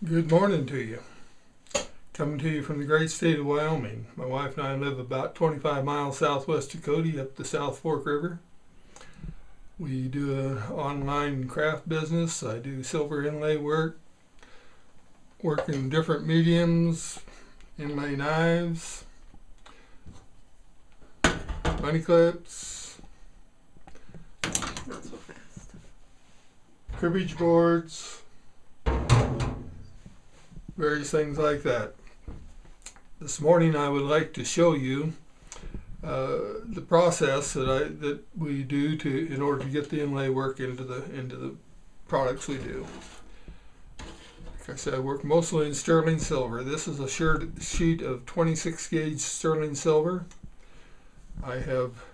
Good morning to you. Coming to you from the great state of Wyoming. My wife and I live about 25 miles southwest Dakota up the South Fork River. We do an online craft business. I do silver inlay work in different mediums, inlay knives, money clips, Not so fast. cribbage boards, various things like that. This morning I would like to show you the process that we do in order to get the inlay work into the products we do. Like I said, I work mostly in sterling silver. This is a sheet of 26 gauge sterling silver. I have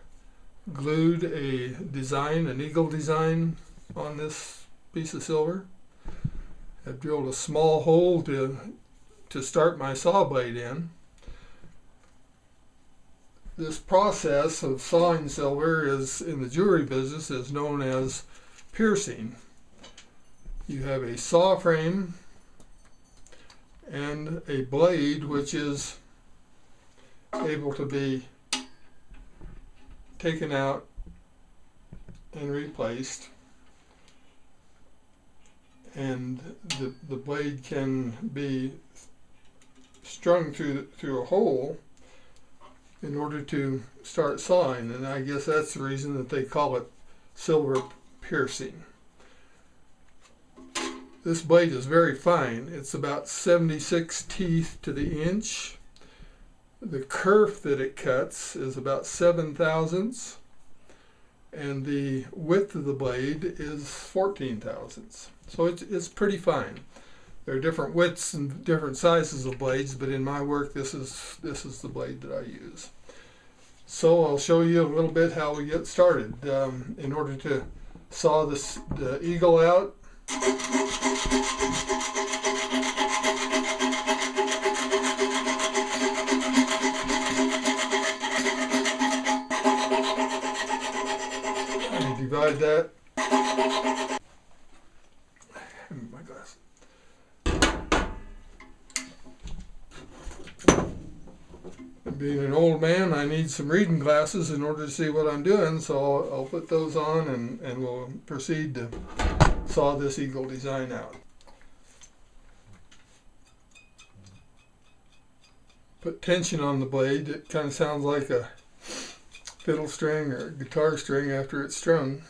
glued an eagle design on this piece of silver. I've drilled a small hole to start my saw blade in. This process of sawing silver in the jewelry business is known as piercing. You have a saw frame and a blade which is able to be taken out and replaced, and the blade can be strung through a hole in order to start sawing, and I guess that's the reason that they call it silver piercing. This blade is very fine. It's about 76 teeth to the inch. The kerf that it cuts is about 7 thousandths, and the width of the blade is 14 thousandths. So it's pretty fine. There are different widths and different sizes of blades, but in my work this is the blade that I use. So I'll show you a little bit how we get started. In order to saw the eagle out, I divide that. My glass. Being an old man, I need some reading glasses in order to see what I'm doing, so I'll put those on and we'll proceed to saw this eagle design out. Put tension on the blade. It kind of sounds like a fiddle string or a guitar string after it's strung.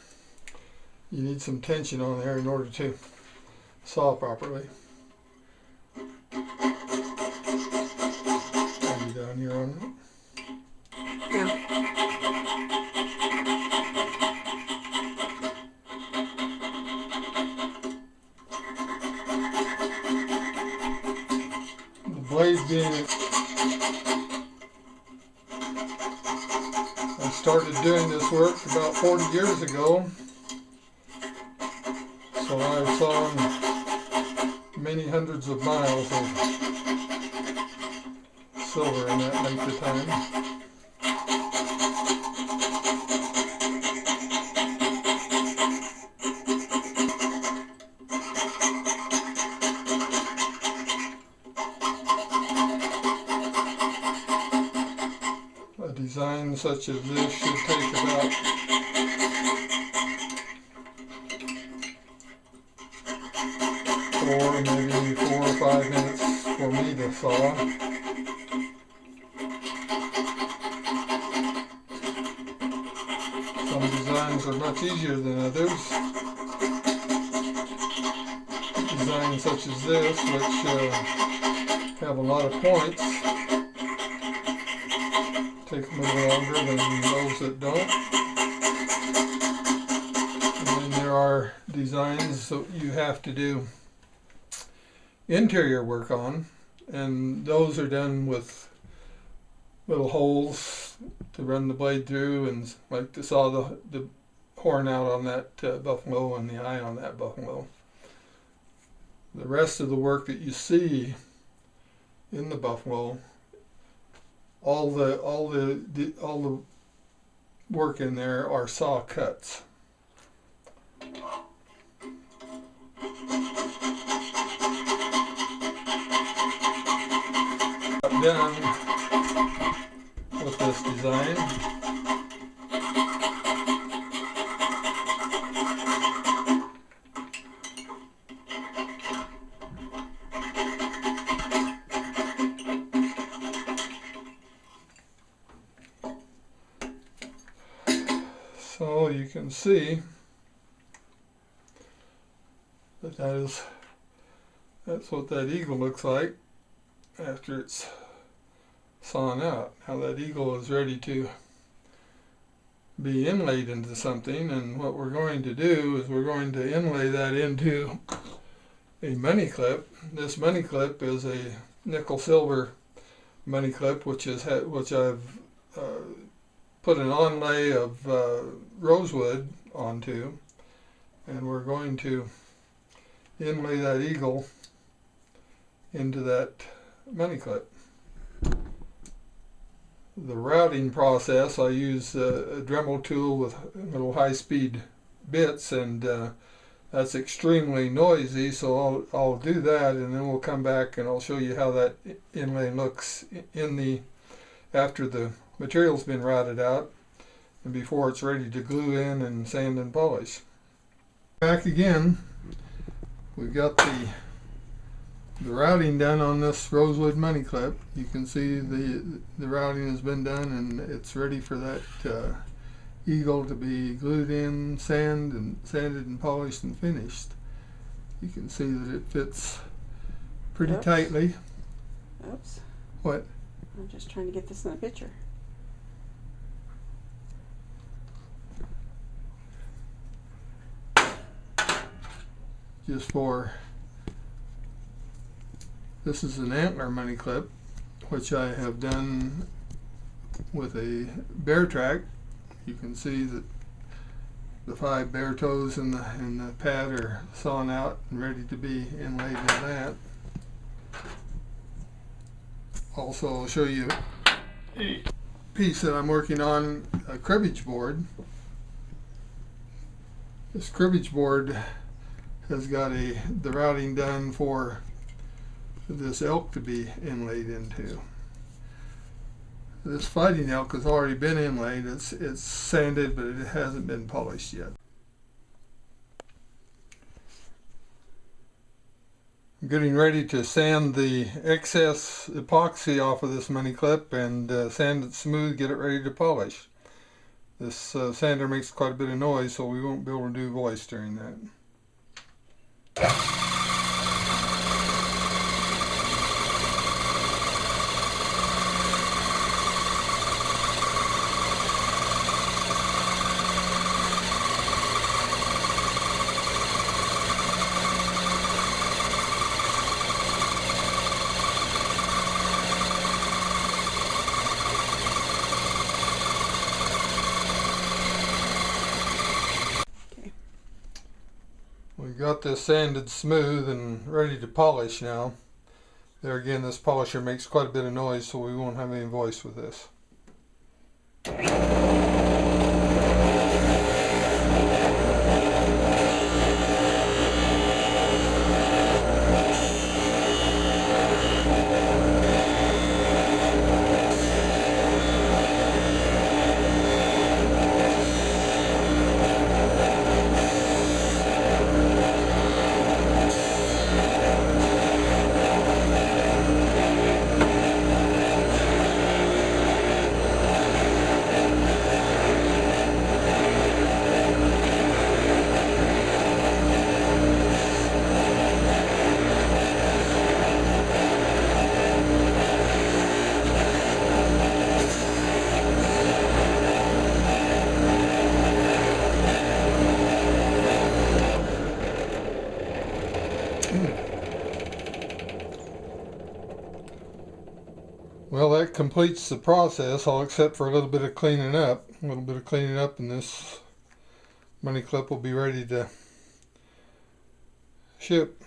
You need some tension on there in order to saw properly. Are you down here on it? Yeah. The blade being... I started doing this work about 40 years ago, so I've sawn many hundreds of miles of silver in that length of time. A design such as this should take about 4 or 5 minutes for me to saw. Some designs are much easier than others. Designs such as this, which have a lot of points, take a little longer than those that don't. And then there are designs that you have to do interior work on, and those are done with little holes to run the blade through, and like to saw the horn out on that buffalo and the eye on that buffalo. The rest of the work that you see in the buffalo, all the work in there are saw cuts. done with this design. So you can see that that's what that eagle looks like after it's sawn out. Now that eagle is ready to be inlaid into something, and what we're going to do is we're going to inlay that into a money clip. This money clip is a nickel silver money clip, which I've put an onlay of rosewood onto, and we're going to inlay that eagle into that money clip. The routing process, I use a Dremel tool with little high-speed bits, and that's extremely noisy, so I'll do that, and then we'll come back and I'll show you how that inlay looks after the material's been routed out and before it's ready to glue in and sand and polish. Back again, we've got the routing done on this rosewood money clip. You can see the routing has been done, and it's ready for that eagle to be glued in, sanded and polished and finished. You can see that it fits pretty tightly. Oops. What? I'm just trying to get this in the picture. Just for, this is an antler money clip, which I have done with a bear track. You can see that the 5 bear toes in the pad are sawn out and ready to be inlaid into that. Also, I'll show you a piece that I'm working on, a cribbage board. This cribbage board has got the routing done for this elk to be inlaid into. This fighting elk has already been inlaid. It's sanded, but it hasn't been polished yet. I'm getting ready to sand the excess epoxy off of this money clip and sand it smooth, get it ready to polish. This sander makes quite a bit of noise, so we won't be able to do voice during that. We've got this sanded smooth and ready to polish now. There again, this polisher makes quite a bit of noise, so we won't have any voice with this. Well, that completes the process, all except for a little bit of cleaning up. A little bit of cleaning up, and this money clip will be ready to ship.